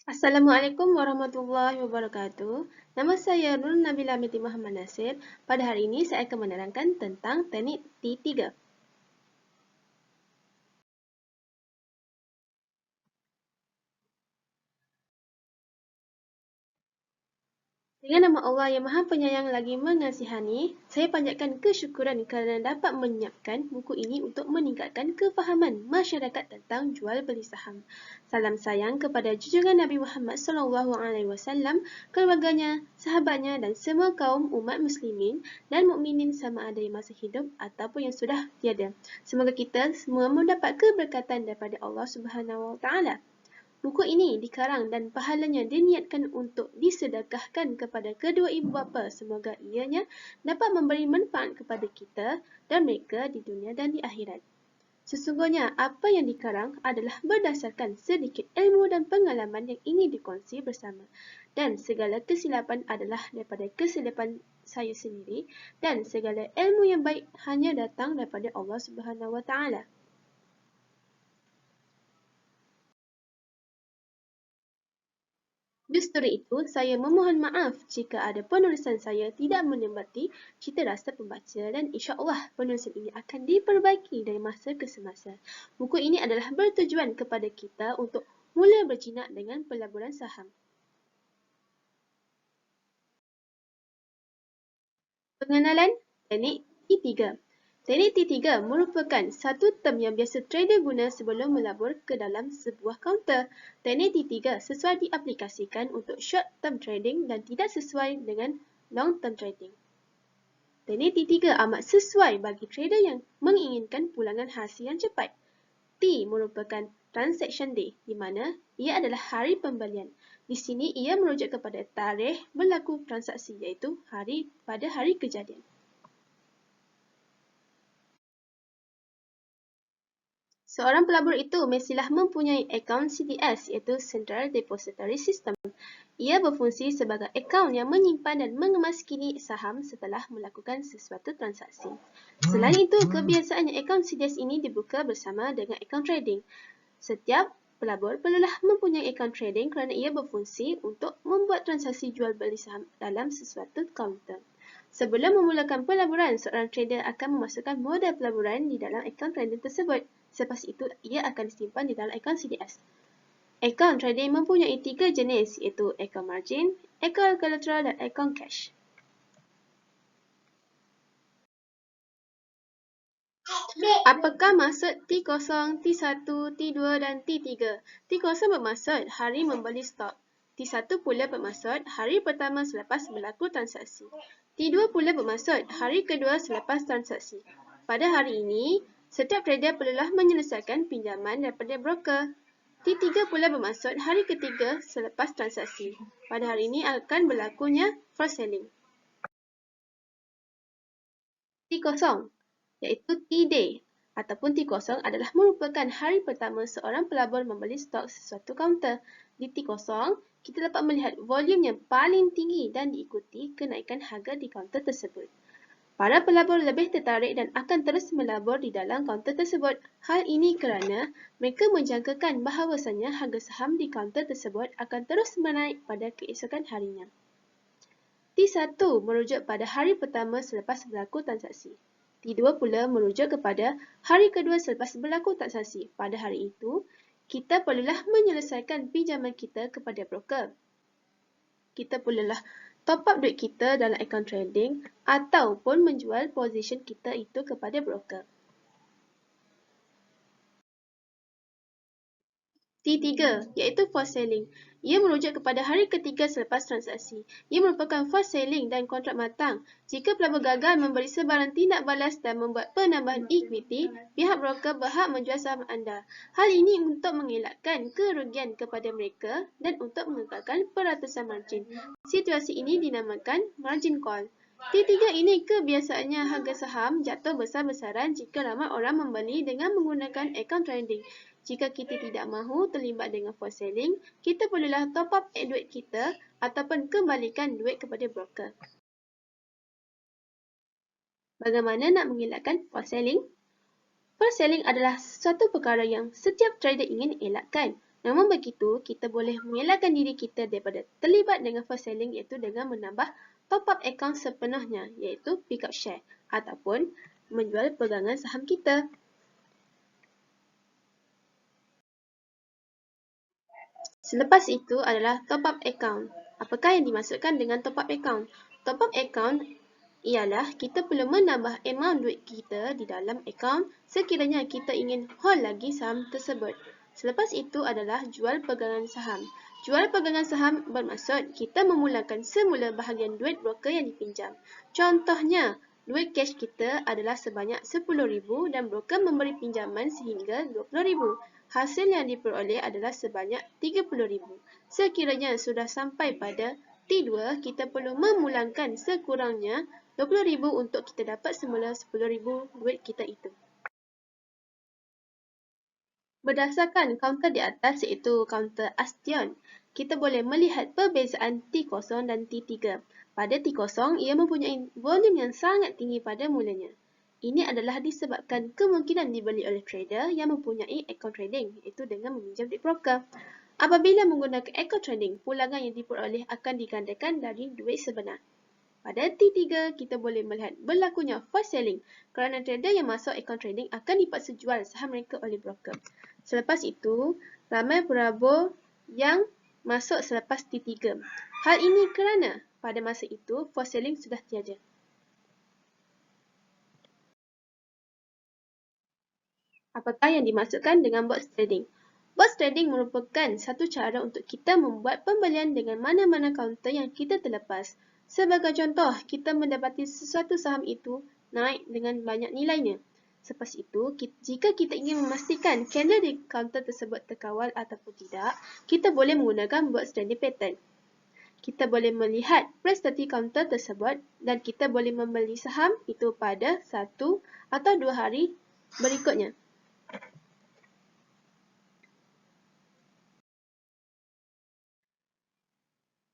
Assalamualaikum warahmatullahi wabarakatuh. Nama saya Nur Nabila binti Muhammad Nasir. Pada hari ini saya akan menerangkan tentang teknik T3. Dengan nama Allah yang Maha Penyayang lagi Mengasihani, saya panjatkan kesyukuran kerana dapat menyiapkan buku ini untuk meningkatkan kefahaman masyarakat tentang jual beli saham. Salam sayang kepada junjungan Nabi Muhammad SAW, keluarganya, sahabatnya dan semua kaum umat muslimin dan mukminin sama ada yang masih hidup ataupun yang sudah tiada. Semoga kita semua mendapat keberkatan daripada Allah Subhanahu Wa Taala. Buku ini dikarang dan pahalanya diniatkan untuk disedekahkan kepada kedua ibu bapa. Semoga ianya dapat memberi manfaat kepada kita dan mereka di dunia dan di akhirat. Sesungguhnya apa yang dikarang adalah berdasarkan sedikit ilmu dan pengalaman yang ingin dikongsi bersama. Dan segala kesilapan adalah daripada kesilapan saya sendiri dan segala ilmu yang baik hanya datang daripada Allah Subhanahu Wa Taala. Justru itu, saya memohon maaf jika ada penulisan saya tidak menempati cita rasa pembaca dan insya-Allah penulisan ini akan diperbaiki dari masa ke semasa. Buku ini adalah bertujuan kepada kita untuk mula berjinak dengan pelaburan saham. Pengenalan teknik T3. Teknik T3 merupakan satu term yang biasa trader guna sebelum melabur ke dalam sebuah kaunter. Teknik T3 sesuai diaplikasikan untuk short term trading dan tidak sesuai dengan long term trading. Teknik T3 amat sesuai bagi trader yang menginginkan pulangan hasil yang cepat. T merupakan transaction day, di mana ia adalah hari pembelian. Di sini ia merujuk kepada tarikh berlaku transaksi iaitu pada hari kejadian. Seorang pelabur itu mestilah mempunyai akaun CDS iaitu Central Depository System. Ia berfungsi sebagai akaun yang menyimpan dan mengemaskini saham setelah melakukan sesuatu transaksi. Selain itu, kebiasaannya akaun CDS ini dibuka bersama dengan akaun trading. Setiap pelabur perlulah mempunyai akaun trading kerana ia berfungsi untuk membuat transaksi jual beli saham dalam sesuatu kaunter. Sebelum memulakan pelaburan, seorang trader akan memasukkan modal pelaburan di dalam akaun trading tersebut. Selepas itu, ia akan disimpan di dalam akaun CDS. Akaun trading mempunyai 3 jenis iaitu akaun margin, akaun collateral dan akaun cash. Apakah maksud T0, T1, T2 dan T3? T0 bermaksud hari membeli stok. T1 pula bermaksud hari pertama selepas berlaku transaksi. T2 pula bermaksud hari kedua selepas transaksi. Pada hari ini, setiap trader perlulah menyelesaikan pinjaman daripada broker. T3 pula bermaksud hari ketiga selepas transaksi. Pada hari ini akan berlakunya forced selling. T0 iaitu T-Day ataupun T0 adalah merupakan hari pertama seorang pelabur membeli stok sesuatu kaunter. Di T0, kita dapat melihat volume yang paling tinggi dan diikuti kenaikan harga di kaunter tersebut. Para pelabur lebih tertarik dan akan terus melabur di dalam kaunter tersebut. Hal ini kerana mereka menjangkakan bahawasanya harga saham di kaunter tersebut akan terus menaik pada keesokan harinya. T1 merujuk pada hari pertama selepas berlaku transaksi. T2 pula merujuk kepada hari kedua selepas berlaku transaksi. Pada hari itu, kita perlulah menyelesaikan pinjaman kita kepada broker. Kita perlulah top up duit kita dalam akaun trading ataupun menjual position kita itu kepada broker. T3 iaitu forced selling. Ia merujuk kepada hari ketiga selepas transaksi. Ia merupakan forced selling dan kontrak matang. Jika pelabur gagal memberi sebarang tindak balas dan membuat penambahan ekuiti, pihak broker berhak menjual saham anda. Hal ini untuk mengelakkan kerugian kepada mereka dan untuk mengekalkan peratusan margin. Situasi ini dinamakan margin call. T3 ini kebiasaannya harga saham jatuh besar-besaran jika ramai orang membeli dengan menggunakan akaun trading. Jika kita tidak mahu terlibat dengan forced selling, kita perlulah top up duit kita ataupun kembalikan duit kepada broker. Bagaimana nak mengelakkan forced selling? Forced selling adalah suatu perkara yang setiap trader ingin elakkan. Namun begitu, kita boleh mengelakkan diri kita daripada terlibat dengan first selling iaitu dengan menambah top-up account sepenuhnya iaitu pick up share ataupun menjual pegangan saham kita. Selepas itu adalah top-up account. Apakah yang dimaksudkan dengan top-up account? Top-up account ialah kita perlu menambah amount duit kita di dalam akaun sekiranya kita ingin hold lagi saham tersebut. Selepas itu adalah jual pegangan saham. Jual pegangan saham bermaksud kita memulakan semula bahagian duit broker yang dipinjam. Contohnya, duit cash kita adalah sebanyak RM10,000 dan broker memberi pinjaman sehingga RM20,000. Hasil yang diperoleh adalah sebanyak RM30,000. Sekiranya sudah sampai pada T2, kita perlu memulangkan sekurangnya RM20,000 untuk kita dapat semula RM10,000 duit kita itu. Berdasarkan kaunter di atas iaitu kaunter Astion, kita boleh melihat perbezaan T0 dan T3. Pada T0, ia mempunyai volume yang sangat tinggi pada mulanya. Ini adalah disebabkan kemungkinan dibeli oleh trader yang mempunyai akaun trading iaitu dengan meminjam duit broker. Apabila menggunakan akaun trading, pulangan yang diperoleh akan digandakan dari duit sebenar. Pada T3, kita boleh melihat berlakunya forced selling kerana trader yang masuk akaun trading akan dipaksa jual saham mereka oleh broker. Selepas itu, ramai perabur yang masuk selepas T3. Hal ini kerana pada masa itu forced selling sudah tiada. Apakah yang dimaksudkan dengan box trading? Box trading merupakan satu cara untuk kita membuat pembelian dengan mana-mana kaunter yang kita terlepas. Sebagai contoh, kita mendapati sesuatu saham itu naik dengan banyak nilainya. Selepas itu, jika kita ingin memastikan candle di kaunter tersebut terkawal ataupun tidak, kita boleh menggunakan box trading pattern. Kita boleh melihat prestasi kaunter tersebut dan kita boleh membeli saham itu pada 1 atau 2 hari berikutnya.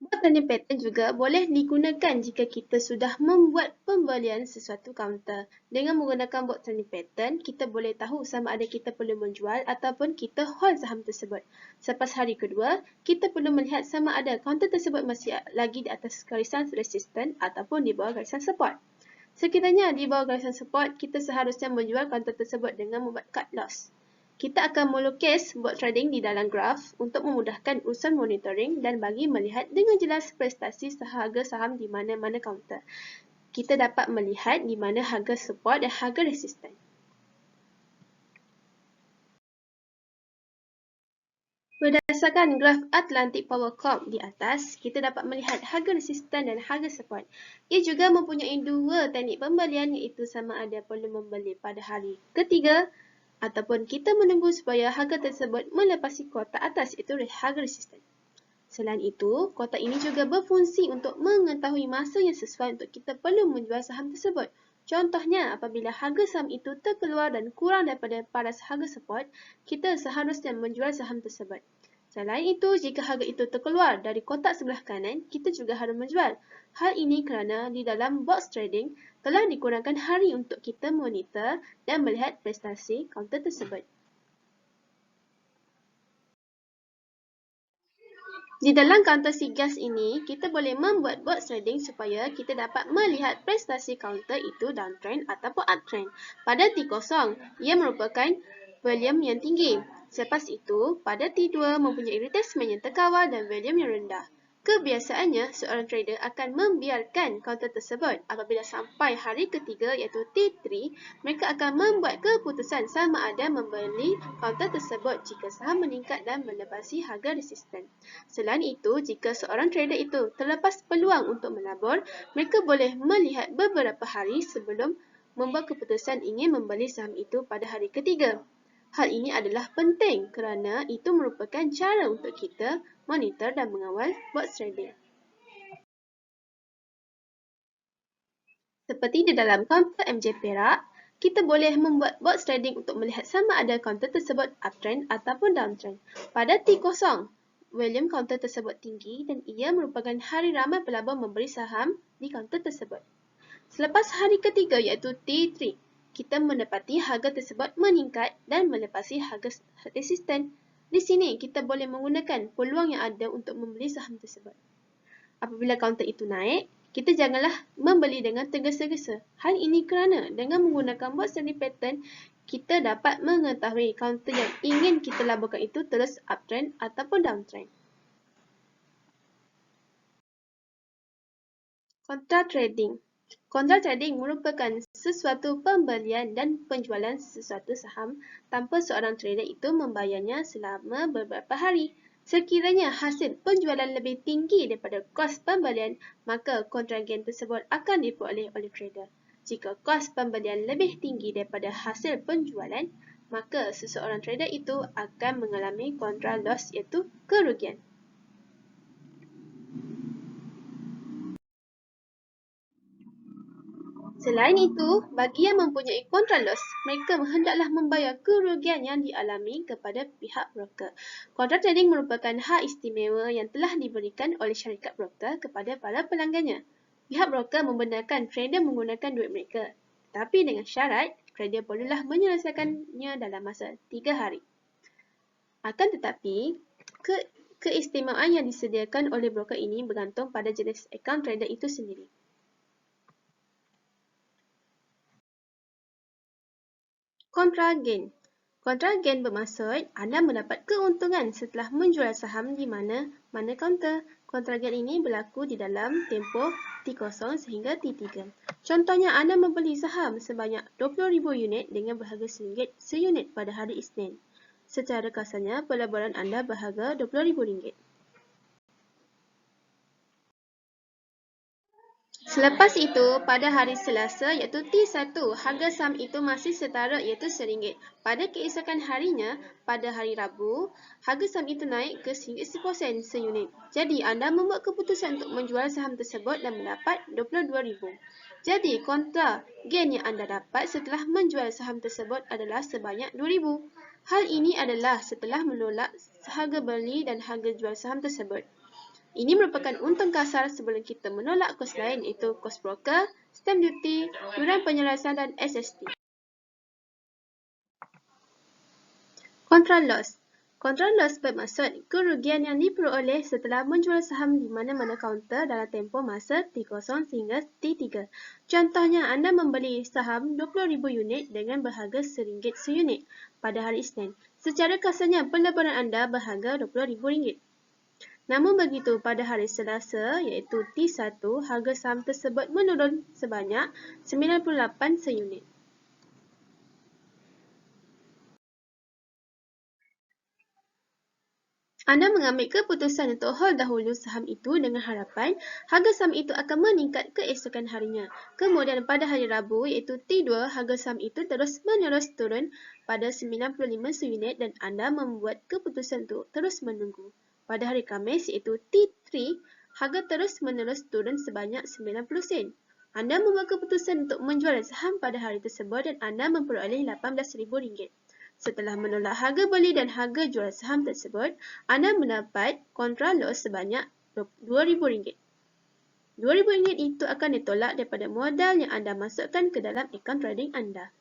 Box trading pattern juga boleh digunakan jika kita sudah membuat pembelian sesuatu kaunter. Dengan menggunakan box trading pattern, kita boleh tahu sama ada kita perlu menjual ataupun kita hold saham tersebut. Selepas hari kedua, kita perlu melihat sama ada kaunter tersebut masih lagi di atas garisan resisten ataupun di bawah garisan support. Sekiranya di bawah garisan support, kita seharusnya menjual kaunter tersebut dengan membuat cut loss. Kita akan melukis box trading di dalam graf untuk memudahkan urusan monitoring dan bagi melihat dengan jelas prestasi harga saham di mana-mana kaunter. Kita dapat melihat di mana harga support dan harga resisten. Berdasarkan graf Atlantic Power Corp di atas, kita dapat melihat harga resisten dan harga support. Ia juga mempunyai dua teknik pembelian iaitu sama ada perlu membeli pada hari ketiga ataupun kita menunggu supaya harga tersebut melepasi kotak atas iaitu harga resisten. Selain itu, kotak ini juga berfungsi untuk mengetahui masa yang sesuai untuk kita perlu menjual saham tersebut. Contohnya, apabila harga saham itu terkeluar dan kurang daripada paras harga support, kita seharusnya menjual saham tersebut. Selain itu, jika harga itu terkeluar dari kotak sebelah kanan, kita juga harus menjual. Hal ini kerana di dalam box trading telah dikurangkan hari untuk kita monitor dan melihat prestasi kaunter tersebut. Di dalam kaunter Seagas ini, kita boleh membuat box trading supaya kita dapat melihat prestasi kaunter itu downtrend ataupun uptrend. Pada T0, ia merupakan volume yang tinggi. Selepas itu, pada T2 mempunyai retracement yang terkawal dan volume yang rendah. Kebiasaannya, seorang trader akan membiarkan kaunter tersebut. Apabila sampai hari ketiga iaitu T3, mereka akan membuat keputusan sama ada membeli kaunter tersebut jika saham meningkat dan melepasi harga resisten. Selain itu, jika seorang trader itu terlepas peluang untuk menabur, mereka boleh melihat beberapa hari sebelum membuat keputusan ingin membeli saham itu pada hari ketiga. Hal ini adalah penting kerana itu merupakan cara untuk kita monitor dan mengawal box trading. Seperti di dalam kaunter MJ Perak, kita boleh membuat box trading untuk melihat sama ada kaunter tersebut uptrend ataupun downtrend. Pada T0, volume kaunter tersebut tinggi dan ia merupakan hari ramai pelabur membeli saham di kaunter tersebut. Selepas hari ketiga iaitu T3, kita mendapati harga tersebut meningkat dan melepasi harga resisten. Di sini kita boleh menggunakan peluang yang ada untuk membeli saham tersebut. Apabila kaunter itu naik, kita janganlah membeli dengan tergesa-gesa. Hal ini kerana dengan menggunakan box standing pattern, kita dapat mengetahui kaunter yang ingin kita laburkan itu terus uptrend ataupun downtrend. Kontra trading. Kontra trading merupakan sesuatu pembelian dan penjualan sesuatu saham tanpa seorang trader itu membayarnya selama beberapa hari. Sekiranya hasil penjualan lebih tinggi daripada kos pembelian, maka kontra gain tersebut akan diperoleh oleh trader. Jika kos pembelian lebih tinggi daripada hasil penjualan, maka seseorang trader itu akan mengalami kontra loss iaitu kerugian. Selain itu, bagi yang mempunyai kontra loss, mereka hendaklah membayar kerugian yang dialami kepada pihak broker. Kontra trading merupakan hak istimewa yang telah diberikan oleh syarikat broker kepada para pelanggannya. Pihak broker membenarkan trader menggunakan duit mereka, tetapi dengan syarat, trader perlulah menyelesaikannya dalam masa 3 hari. Akan tetapi, keistimewaan yang disediakan oleh broker ini bergantung pada jenis akaun trader itu sendiri. Kontra gain. Kontra gain bermaksud anda mendapat keuntungan setelah menjual saham di mana kaunter. Kontra gain ini berlaku di dalam tempoh T0 sehingga T3. Contohnya, anda membeli saham sebanyak 20,000 unit dengan berharga RM1 seunit pada hari Isnin. Secara kasarnya, pelaburan anda berharga RM20,000. Selepas itu, pada hari Selasa iaitu T1, harga saham itu masih setara iaitu RM1. Pada keesokan harinya, pada hari Rabu, harga saham itu naik ke RM1.10 seunit. Jadi, anda membuat keputusan untuk menjual saham tersebut dan mendapat RM22,000. Jadi, kontra gain yang anda dapat setelah menjual saham tersebut adalah sebanyak RM2,000. Hal ini adalah setelah menolak harga beli dan harga jual saham tersebut. Ini merupakan untung kasar sebelum kita menolak kos lain iaitu kos broker, stamp duty, yuran penyelesaian dan SST. Kontra loss. Kontra loss bermaksud kerugian yang diperoleh setelah menjual saham di mana-mana kaunter dalam tempoh masa T0 sehingga T3. Contohnya, anda membeli saham 20,000 unit dengan berharga RM1 seunit pada hari Isnin. Secara kasarnya, pelaburan anda berharga RM20,000. Namun begitu, pada hari Selasa iaitu T1, harga saham tersebut menurun sebanyak 98 seunit. Anda mengambil keputusan untuk hold dahulu saham itu dengan harapan harga saham itu akan meningkat keesokan harinya. Kemudian pada hari Rabu iaitu T2, harga saham itu terus-menerus turun pada 95 seunit dan anda membuat keputusan untuk terus menunggu. Pada hari Khamis iaitu T3, harga terus-menerus turun sebanyak 90 sen. Anda membuat keputusan untuk menjual saham pada hari tersebut dan anda memperoleh RM18,000. Setelah menolak harga beli dan harga jual saham tersebut, anda mendapat kontra loss sebanyak RM2,000. RM2,000 itu akan ditolak daripada modal yang anda masukkan ke dalam akaun trading anda.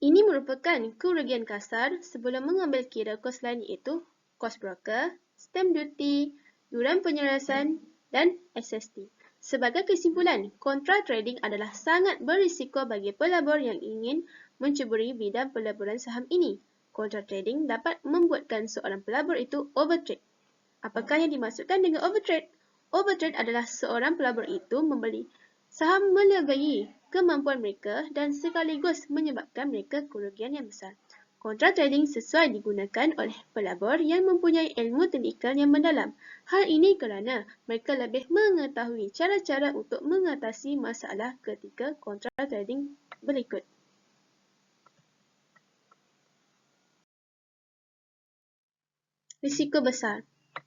Ini merupakan kerugian kasar sebelum mengambil kira kos lain iaitu kos broker, stamp duty, yuran penyelesaian dan SST. Sebagai kesimpulan, kontra trading adalah sangat berisiko bagi pelabur yang ingin mencuburi bidang pelaburan saham ini. Kontra trading dapat membuatkan seorang pelabur itu overtrade. Apakah yang dimaksudkan dengan overtrade? Overtrade adalah seorang pelabur itu membeli saham melebihi kemampuan mereka dan sekaligus menyebabkan mereka kerugian yang besar. Kontra trading sesuai digunakan oleh pelabur yang mempunyai ilmu teknikal yang mendalam. Hal ini kerana mereka lebih mengetahui cara-cara untuk mengatasi masalah ketika kontra trading berikut. Risiko besar.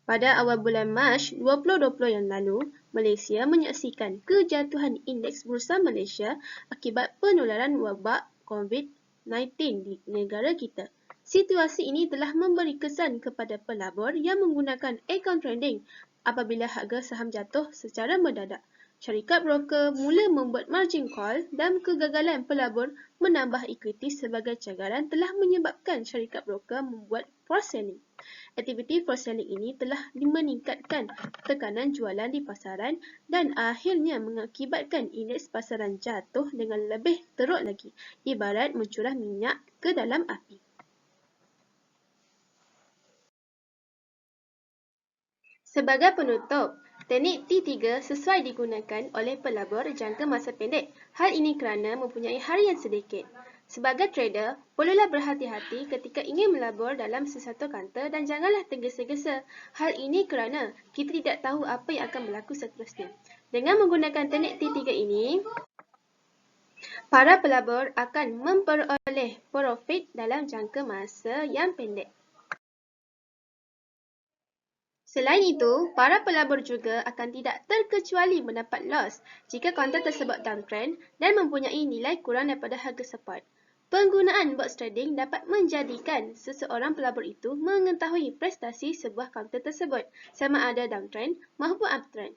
Pada awal bulan Mac 2020 yang lalu, Malaysia menyaksikan kejatuhan indeks bursa Malaysia akibat penularan wabak COVID-19 di negara kita. Situasi ini telah memberi kesan kepada pelabur yang menggunakan akaun trading apabila harga saham jatuh secara mendadak. Syarikat broker mula membuat margin call dan kegagalan pelabur menambah ekuiti sebagai cagaran telah menyebabkan syarikat broker membuat forced selling. Aktiviti forced selling ini telah meningkatkan tekanan jualan di pasaran dan akhirnya mengakibatkan indeks pasaran jatuh dengan lebih teruk lagi, ibarat mencurah minyak ke dalam api. Sebagai penutup, teknik T3 sesuai digunakan oleh pelabur jangka masa pendek. Hal ini kerana mempunyai harian sedikit. Sebagai trader, perlulah berhati-hati ketika ingin melabur dalam sesuatu kanta dan janganlah tergesa-gesa. Hal ini kerana kita tidak tahu apa yang akan berlaku seterusnya. Dengan menggunakan teknik T3 ini, para pelabur akan memperoleh profit dalam jangka masa yang pendek. Selain itu, para pelabur juga akan tidak terkecuali mendapat loss jika kaunter tersebut downtrend dan mempunyai nilai kurang daripada harga support. Penggunaan box trading dapat menjadikan seseorang pelabur itu mengetahui prestasi sebuah kaunter tersebut sama ada downtrend maupun uptrend.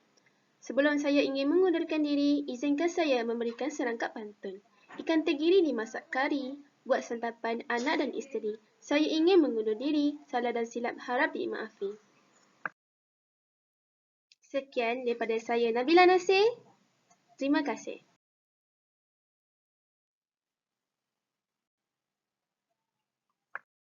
Sebelum saya ingin mengundurkan diri, izinkan saya memberikan serangkap pantun. Ikan tenggiri dimasak kari, buat santapan anak dan isteri. Saya ingin mengundur diri, salah dan silap harap dimaafi. Sekian daripada saya, Nabila Nasir. Terima kasih.